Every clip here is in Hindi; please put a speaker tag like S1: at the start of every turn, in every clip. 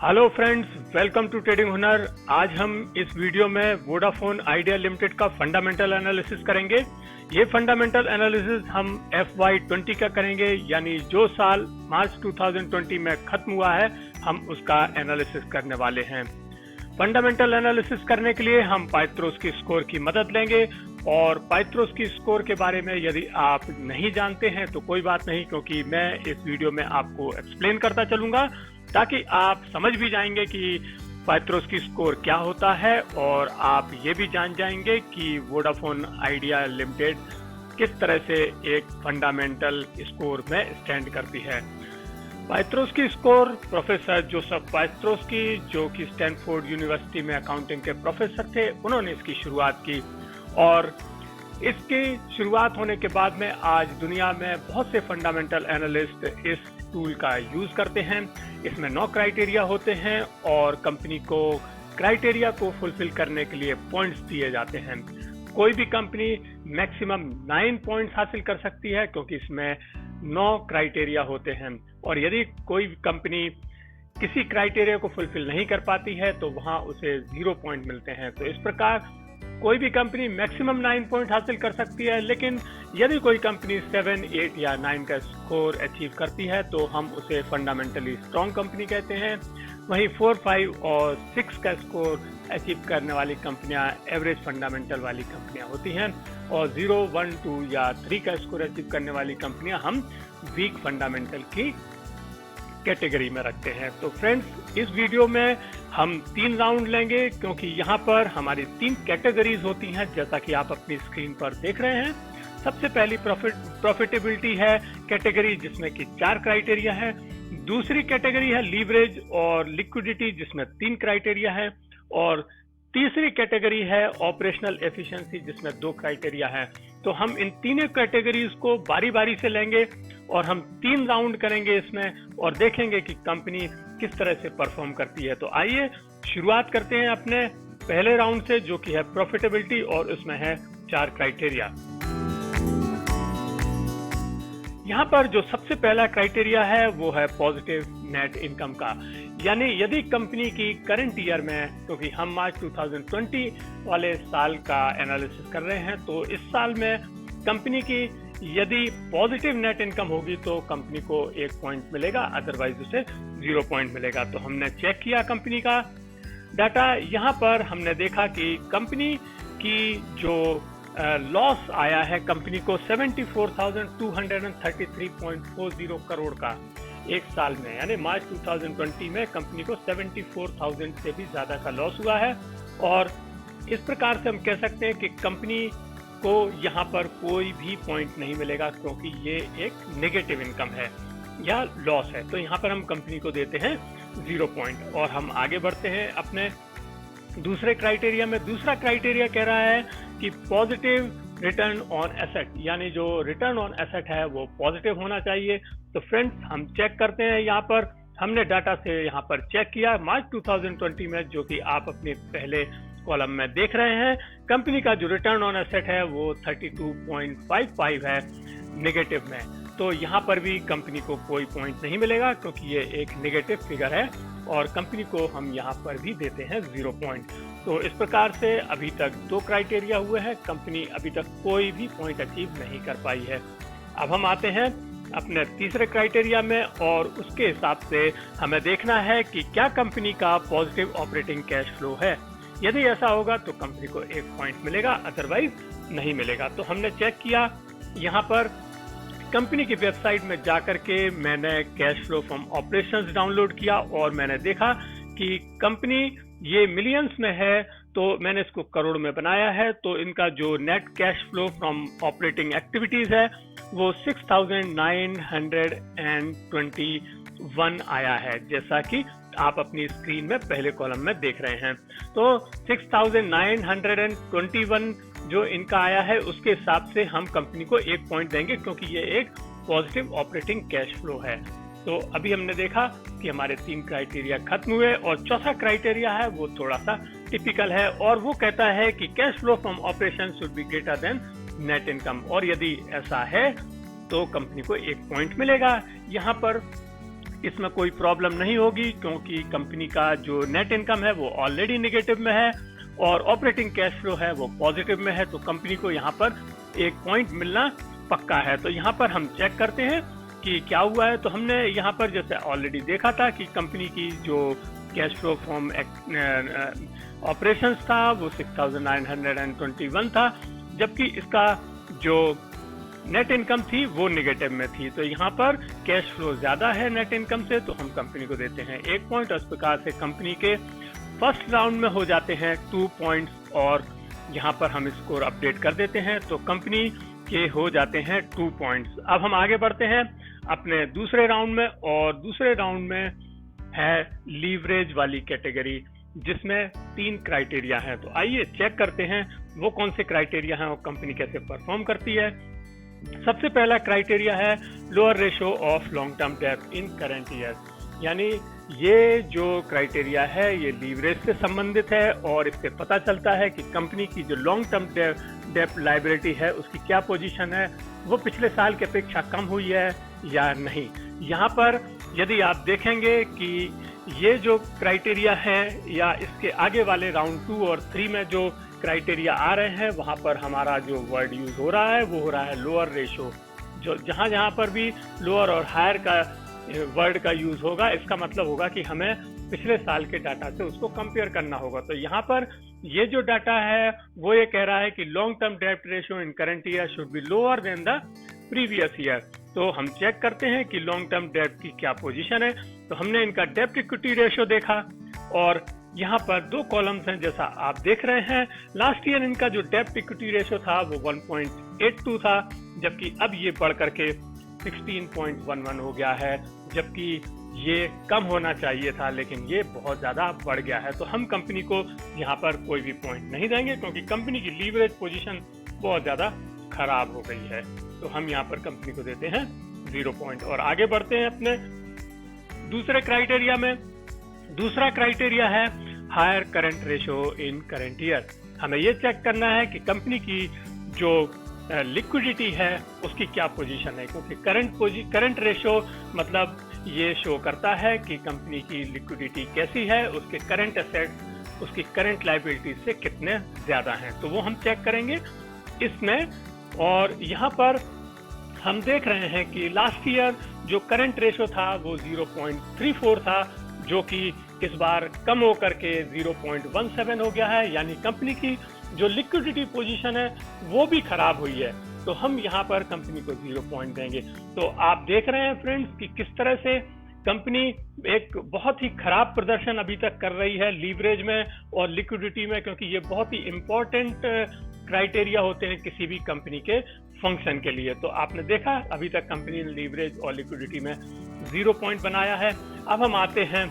S1: Hello friends, welcome to trading Hunar. आज हम इस वीडियो में वोडाफोन आइडिया लिमिटेड का फंडामेंटल एनालिसिस करेंगे। ये फंडामेंटल एनालिसिस हम FY20 का करेंगे, यानी जो साल मार्च 2020 में खत्म हुआ है हम उसका एनालिसिस करने वाले हैं। फंडामेंटल एनालिसिस करने के लिए हम पाइथ्रोस्की स्कोर की मदद लेंगे और पाइथ्रोस्की स्कोर के बारे में यदि आप नहीं जानते हैं तो कोई बात नहीं, क्योंकि मैं इस वीडियो में आपको एक्सप्लेन करता चलूंगा ताकि आप समझ भी जाएंगे कि पाइथ्रोस्की स्कोर क्या होता है और आप ये भी जान जाएंगे कि वोडाफोन आइडिया लिमिटेड किस तरह से एक फंडामेंटल स्कोर में स्टैंड करती है। पाइथ्रोस्की स्कोर प्रोफेसर जोसेफ पाइथ्रोस्की, जो कि स्टैनफोर्ड यूनिवर्सिटी में अकाउंटिंग के प्रोफेसर थे, उन्होंने इसकी शुरुआत की और इसकी शुरुआत होने के बाद में आज दुनिया में बहुत से फंडामेंटल एनालिस्ट इस टूल का यूज करते हैं। इसमें 9 क्राइटेरिया होते हैं और कंपनी को क्राइटेरिया को फुलफिल करने के लिए पॉइंट्स दिए जाते हैं। कोई भी कंपनी मैक्सिमम 9 पॉइंट्स हासिल कर सकती है, क्योंकि इसमें 9 क्राइटेरिया होते हैं और यदि कोई कंपनी किसी क्राइटेरिया को फुलफिल नहीं कर पाती है तो वहां उसे 0 पॉइंट मिलते हैं। तो इस प्रकार कोई भी कंपनी मैक्सिमम 9 पॉइंट हासिल कर सकती है, लेकिन यदि कोई कंपनी 7, 8 या 9 का स्कोर अचीव करती है तो हम उसे फंडामेंटली स्ट्रॉन्ग कंपनी कहते हैं। वहीं 4, 5 और 6 का स्कोर अचीव करने वाली कंपनियां एवरेज फंडामेंटल वाली कंपनियां होती हैं और 0, 1, 2 या 3 का स्कोर अचीव करने वाली कंपनियां हम वीक फंडामेंटल की कैटेगरी में रखते हैं। तो फ्रेंड्स, इस वीडियो में हम 3 राउंड लेंगे, क्योंकि यहाँ पर हमारी 3 कैटेगरीज होती हैं, जैसा कि आप अपनी स्क्रीन पर देख रहे हैं। सबसे पहली प्रॉफिटेबिलिटी है कैटेगरी, जिसमें कि 4 क्राइटेरिया है। दूसरी कैटेगरी है लीवरेज और लिक्विडिटी, जिसमें 3 क्राइटेरिया है और तीसरी कैटेगरी है ऑपरेशनल एफिशिएंसी, जिसमें 2 क्राइटेरिया है। तो हम इन तीनों कैटेगरीज को बारी बारी से लेंगे और हम 3 राउंड करेंगे इसमें और देखेंगे कि कंपनी किस तरह से परफॉर्म करती है। तो आइए शुरुआत करते हैं अपने पहले राउंड से, जो कि है प्रॉफिटेबिलिटी और उसमें है 4 क्राइटेरिया। यहाँ पर जो सबसे पहला क्राइटेरिया है वो है पॉजिटिव नेट इनकम का, यानी यदि कंपनी की करंट ईयर में, क्योंकि हम मार्च 2020 वाले साल का एनालिसिस कर रहे हैं, तो इस साल में कंपनी की यदि पॉजिटिव नेट इनकम होगी तो कंपनी को 1 पॉइंट मिलेगा, अदरवाइज उसे 0 पॉइंट मिलेगा। तो हमने चेक किया कंपनी का डाटा। यहाँ पर हमने देखा कि कंपनी की जो लॉस आया है कंपनी को 74,233.40 करोड़ का एक साल में, यानी मार्च 2020 में कंपनी को 74,000 से भी ज्यादा का लॉस हुआ है। और इस प्रकार से हम कह सकते हैं कि कंपनी को यहाँ पर कोई भी पॉइंट नहीं मिलेगा, क्योंकि ये एक नेगेटिव इनकम है या लॉस है। तो यहाँ पर हम कंपनी को देते हैं 0 पॉइंट और हम आगे बढ़ते हैं अपने दूसरे क्राइटेरिया में। दूसरा क्राइटेरिया कह रहा है कि पॉजिटिव रिटर्न ऑन एसेट, यानी जो रिटर्न ऑन एसेट है वो पॉजिटिव होना चाहिए। तो फ्रेंड्स, हम चेक करते हैं। यहाँ पर हमने डाटा से यहाँ पर चेक किया मार्च 2020 में, जो कि आप अपने पहले कॉलम में देख रहे हैं। कंपनी का जो रिटर्न ऑन एसेट है वो 32.55 है नेगेटिव में। तो यहाँ पर भी कंपनी को कोई पॉइंट नहीं मिलेगा, क्योंकि ये एक नेगेटिव फिगर है और कंपनी को हम यहाँ पर भी देते हैं 0 पॉइंट। तो इस प्रकार से अभी तक 2 क्राइटेरिया हुए हैं, कंपनी अभी तक कोई भी पॉइंट अचीव नहीं कर पाई है। अब हम आते हैं अपने तीसरे क्राइटेरिया में और उसके हिसाब से हमें देखना है कि क्या कंपनी का पॉजिटिव ऑपरेटिंग कैश फ्लो है। यदि ऐसा होगा तो कंपनी को 1 पॉइंट मिलेगा, अदरवाइज नहीं मिलेगा। तो हमने चेक किया, यहाँ पर कंपनी की वेबसाइट में जाकर के मैंने cash flow from operations download किया और मैंने देखा कि कंपनी ये मिलियंस में है, तो मैंने इसको करोड़ में बनाया है। तो इनका जो net cash flow from operating activities है वो 6,921 आया है, जैसा कि आप अपनी स्क्रीन में पहले कॉलम में देख रहे हैं। तो 6,921 जो इनका आया है उसके हिसाब से हम कंपनी को 1 पॉइंट देंगे, क्योंकि ये एक पॉजिटिव ऑपरेटिंग कैश फ्लो है। तो अभी हमने देखा कि हमारे 3 क्राइटेरिया खत्म हुए और चौथा क्राइटेरिया है वो थोड़ा सा टिपिकल है और वो कहता है कि cash flow from operation should be greater than net income, और यदि ऐसा है तो कंपनी को 1 पॉइंट मिलेगा। यहाँ पर इसमें कोई प्रॉब्लम नहीं होगी क्योंकि कंपनी का जो नेट इनकम है वो ऑलरेडी नेगेटिव में है और ऑपरेटिंग कैश फ्लो है वो पॉजिटिव में है, तो कंपनी को यहाँ पर 1 पॉइंट मिलना पक्का है। तो यहाँ पर हम चेक करते हैं कि क्या हुआ है। तो हमने यहाँ पर जैसे ऑलरेडी देखा था कि कंपनी की जो कैश फ्लो फ्रॉम ऑपरेशंस था वो 6,921 था, जबकि इसका जो नेट इनकम थी वो नेगेटिव में थी। तो यहाँ पर कैश फ्लो ज्यादा है नेट इनकम से, तो हम कंपनी को देते हैं 1 पॉइंट। इस प्रकार से कंपनी के फर्स्ट राउंड में हो जाते हैं 2 पॉइंट्स और यहाँ पर हम स्कोर अपडेट कर देते हैं, तो कंपनी के हो जाते हैं 2 पॉइंट्स। अब हम आगे बढ़ते हैं अपने दूसरे राउंड में, और दूसरे राउंड में है लीवरेज वाली कैटेगरी जिसमें 3 क्राइटेरिया हैं। तो आइए चेक करते हैं वो कौन से क्राइटेरिया हैं और कंपनी कैसे परफॉर्म करती है। सबसे पहला क्राइटेरिया है lower ratio of long term डेब्ट इन करंट ईयर, यानी ये जो क्राइटेरिया है ये लीवरेज से संबंधित है और इससे पता चलता है कि कंपनी की जो लॉन्ग टर्म डेब्ट लायबिलिटी है उसकी क्या पोजीशन है, वो पिछले साल की अपेक्षा कम हुई है या नहीं। यहाँ पर यदि आप देखेंगे कि ये जो क्राइटेरिया है या इसके आगे वाले राउंड 2 और 3 में जो क्राइटेरिया आ रहे हैं वहाँ पर हमारा जो वर्ड यूज हो रहा है वो हो रहा है लोअर रेशो। जो जहाँ पर भी लोअर और हायर का वर्ड का यूज होगा इसका मतलब होगा कि हमें पिछले साल के डाटा से उसको कंपेयर करना होगा। तो यहाँ पर ये जो डाटा है वो ये कह रहा है कि लॉन्ग टर्म डेब्ट ratio in current year should be lower than the previous year. तो हम चेक करते हैं कि लॉन्ग टर्म डेब्ट की क्या पोजीशन है। तो हमने इनका डेब्ट इक्विटी रेशियो देखा और यहाँ पर 2 कॉलम्स हैं जैसा आप देख रहे हैं। लास्ट ईयर इनका जो डेब्ट इक्विटी रेशियो था वो 1.82 था, जबकि अब ये बढ़ करके 16.11 हो गया है, जबकि ये कम होना चाहिए था लेकिन ये बहुत ज्यादा बढ़ गया है। तो हम कंपनी को यहाँ पर कोई भी पॉइंट नहीं देंगे क्योंकि कंपनी की लीवरेज पोजीशन बहुत ज्यादा खराब हो गई है। तो हम यहाँ पर कंपनी को देते हैं 0 पॉइंट और आगे बढ़ते हैं अपने दूसरे क्राइटेरिया में। दूसरा क्राइटेरिया है higher current ratio in current year. हमें ये चेक करना है कि कंपनी की जो लिक्विडिटी है उसकी क्या पोजीशन है, क्योंकि करंट रेशियो मतलब ये शो करता है कि कंपनी की लिक्विडिटी कैसी है, उसके करंट एसेट्स उसकी करंट लायबिलिटी से कितने ज्यादा हैं। तो वो हम चेक करेंगे इसमें। और यहाँ पर हम देख रहे हैं कि लास्ट ईयर जो करंट रेशियो था वो 0.34 था, जो कि इस बार कम होकर के 0.17 हो गया है, यानी कंपनी की जो लिक्विडिटी पोजीशन है वो भी खराब हुई है। तो हम यहाँ पर कंपनी को 0 पॉइंट देंगे। तो आप देख रहे हैं फ्रेंड्स कि किस तरह से कंपनी एक बहुत ही खराब प्रदर्शन अभी तक कर रही है लीवरेज में और लिक्विडिटी में, क्योंकि ये बहुत ही इंपॉर्टेंट क्राइटेरिया होते हैं किसी भी कंपनी के फंक्शन के लिए। तो आपने देखा अभी तक कंपनी ने लीवरेज और लिक्विडिटी में 0 पॉइंट बनाया है। अब हम आते हैं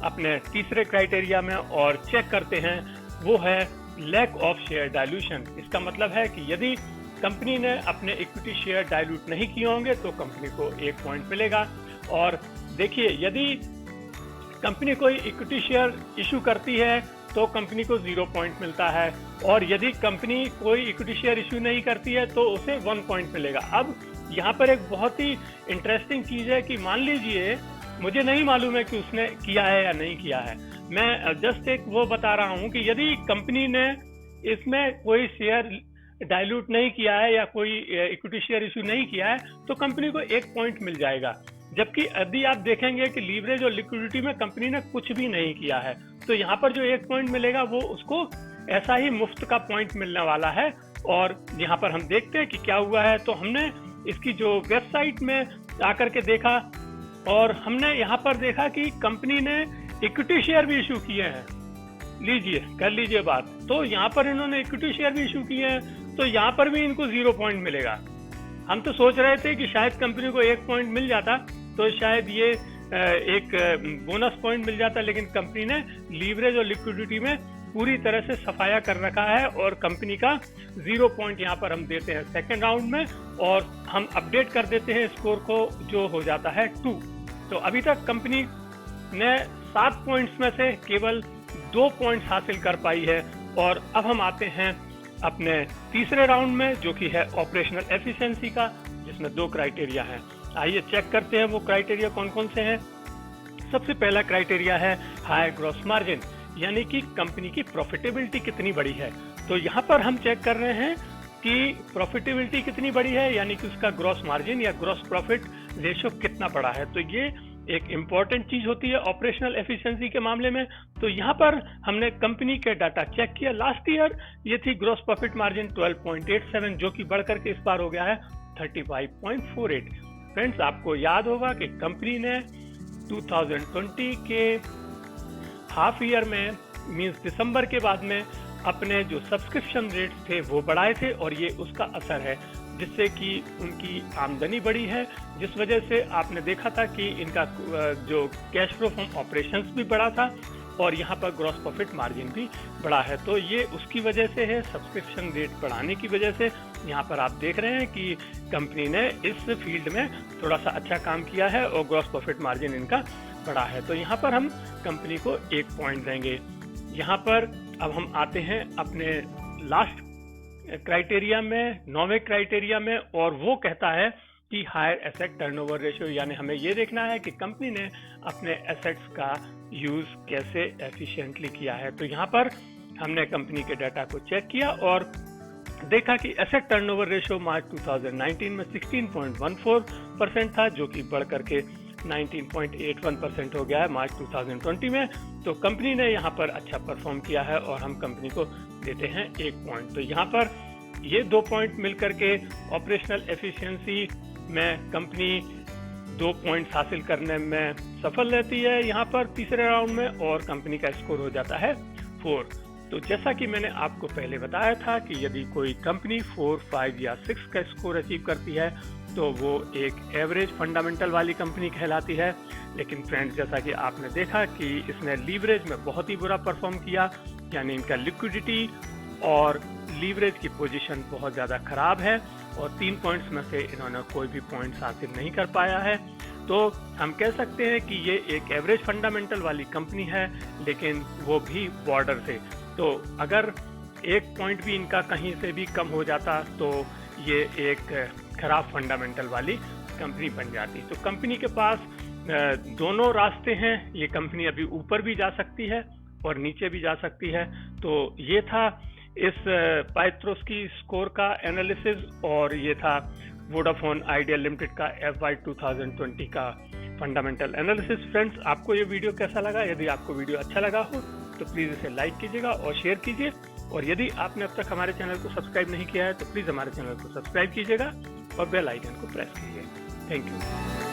S1: अपने तीसरे क्राइटेरिया में और चेक करते हैं, वो है लैक ऑफ शेयर डाइल्यूशन। इसका मतलब है कि यदि कंपनी ने अपने इक्विटी शेयर डाइल्यूट नहीं किए होंगे तो कंपनी को 1 पॉइंट मिलेगा। और देखिए, यदि कंपनी कोई इक्विटी शेयर इशू करती है तो कंपनी को 0 पॉइंट मिलता है, और यदि कंपनी कोई इक्विटी शेयर इशू नहीं करती है तो उसे 1 पॉइंट मिलेगा। अब यहाँ पर एक बहुत ही इंटरेस्टिंग चीज है कि मान लीजिए, मुझे नहीं मालूम है कि उसने किया है या नहीं किया है, मैं जस्ट एक वो बता रहा हूँ कि यदि कंपनी ने इसमें कोई शेयर डाइल्यूट नहीं किया है या कोई इक्विटी शेयर इशू नहीं किया है तो कंपनी को 1 पॉइंट मिल जाएगा। जबकि यदि आप देखेंगे कि लीवरेज और लिक्विडिटी में कंपनी ने कुछ भी नहीं किया है तो यहाँ पर जो 1 पॉइंट मिलेगा वो उसको ऐसा ही मुफ्त का पॉइंट मिलने वाला है। और यहाँ पर हम देखते हैं कि क्या हुआ है। तो हमने इसकी जो वेबसाइट में आकर के देखा और हमने यहाँ पर देखा कि कंपनी ने इक्विटी शेयर भी इशू किए हैं। लीजिए, कर लीजिए बात। तो यहाँ पर इन्होंने इक्विटी शेयर भी इशू किए हैं, तो यहाँ पर भी इनको 0 पॉइंट मिलेगा। हम तो सोच रहे थे कि शायद कंपनी को 1 पॉइंट मिल जाता तो शायद ये एक बोनस पॉइंट मिल जाता, लेकिन कंपनी ने लीवरेज और लिक्विडिटी में पूरी तरह से सफाया कर रखा है और कंपनी का 0 पॉइंट यहाँ पर हम देते हैं सेकेंड राउंड में और हम अपडेट कर देते हैं स्कोर को, जो हो जाता है 2। तो अभी तक कंपनी ने 7 पॉइंट्स में से केवल 2 पॉइंट्स हासिल कर पाई है। और अब हम आते हैं अपने तीसरे राउंड में, जो कि है ऑपरेशनल एफिशिएंसी का, जिसमें 2 क्राइटेरिया हैं। आइए चेक करते हैं वो क्राइटेरिया कौन कौन से हैं। सबसे पहला क्राइटेरिया है हाई ग्रॉस मार्जिन, यानी कि कंपनी की प्रॉफिटेबिलिटी कितनी बड़ी है। तो यहाँ पर हम चेक कर रहे हैं कि प्रॉफिटेबिलिटी कितनी बड़ी है, यानी कि उसका ग्रॉस मार्जिन या ग्रॉस प्रॉफिट रेशियो कितना बड़ा है। तो ये एक इम्पॉर्टेंट चीज होती है ऑपरेशनल एफिशिएंसी के मामले में। तो यहाँ पर हमने कंपनी के डाटा चेक किया। लास्ट ईयर ये थी ग्रॉस प्रॉफिट मार्जिन 12.87, जो कि बढ़कर के इस बार हो गया है 35.48। फ्रेंड्स, आपको याद होगा कि कंपनी ने 2020 के हाफ ईयर में मींस दिसंबर के बाद में अपने जो सब्सक्रिप्शन रेट्स थे वो बढ़ाए थे, और ये उसका असर है, जिससे कि उनकी आमदनी बढ़ी है, जिस वजह से आपने देखा था कि इनका जो कैश फ्लो फ्रॉम ऑपरेशंस भी बढ़ा था और यहाँ पर ग्रॉस प्रॉफिट मार्जिन भी बढ़ा है। तो ये उसकी वजह से है, सब्सक्रिप्शन रेट बढ़ाने की वजह से। यहाँ पर आप देख रहे हैं कि कंपनी ने इस फील्ड में थोड़ा सा अच्छा काम किया है और ग्रॉस प्रॉफिट मार्जिन इनका बढ़ा है। तो यहाँ पर हम कंपनी को 1 पॉइंट देंगे। यहाँ पर अब हम आते हैं अपने लास्ट क्राइटेरिया में, 9वें क्राइटेरिया में, और वो कहता है कि हायर एसेट टर्नओवर रेशियो, यानी हमें ये देखना है कि कंपनी ने अपने एसेट्स का यूज कैसे एफिशिएंटली किया है। तो यहाँ पर हमने कंपनी के डाटा को चेक किया और देखा कि एसेट टर्नओवर रेशियो मार्च 2019 में 16.14% था, जो कि बढ़ करके 19.81% हो गया है मार्च 2020 में। तो कंपनी ने यहाँ पर अच्छा परफॉर्म किया है और हम कंपनी को देते हैं 1 पॉइंट। तो यहाँ पर ये 2 पॉइंट मिलकर के ऑपरेशनल एफिशिएंसी में कंपनी 2 पॉइंट्स हासिल करने में सफल रहती है यहाँ पर तीसरे राउंड में, और कंपनी का स्कोर हो जाता है 4। तो जैसा कि मैंने आपको पहले बताया था कि यदि कोई कंपनी 4, 5 या 6 का स्कोर अचीव करती है तो वो एक एवरेज फंडामेंटल वाली कंपनी कहलाती है। लेकिन फ्रेंड्स, जैसा कि आपने देखा कि इसने लीवरेज में बहुत ही बुरा परफॉर्म किया, यानी इनका लिक्विडिटी और लीवरेज की पोजीशन बहुत ज़्यादा खराब है, और 3 पॉइंट्स में से इन्होंने कोई भी पॉइंट्स हासिल नहीं कर पाया है। तो हम कह सकते हैं कि ये एक एवरेज फंडामेंटल वाली कंपनी है, लेकिन वो भी बॉर्डर से। तो अगर 1 पॉइंट भी इनका कहीं से भी कम हो जाता तो ये एक खराब फंडामेंटल वाली कंपनी बन जाती। तो कंपनी के पास दोनों रास्ते हैं। ये कंपनी अभी ऊपर भी जा सकती है और नीचे भी जा सकती है। तो ये था इस पाइथ्रोस्की स्कोर का एनालिसिस, और ये था वोडाफोन आइडिया लिमिटेड का FY 2020 का फंडामेंटल एनालिसिस। फ्रेंड्स, आपको ये वीडियो कैसा लगा? यदि आपको वीडियो अच्छा लगा हो तो प्लीज़ इसे लाइक कीजिएगा और शेयर कीजिए, और यदि आपने अब तक हमारे चैनल को सब्सक्राइब नहीं किया है तो प्लीज़ हमारे चैनल को सब्सक्राइब कीजिएगा और बेल आइकन को प्रेस कीजिए। Thank you.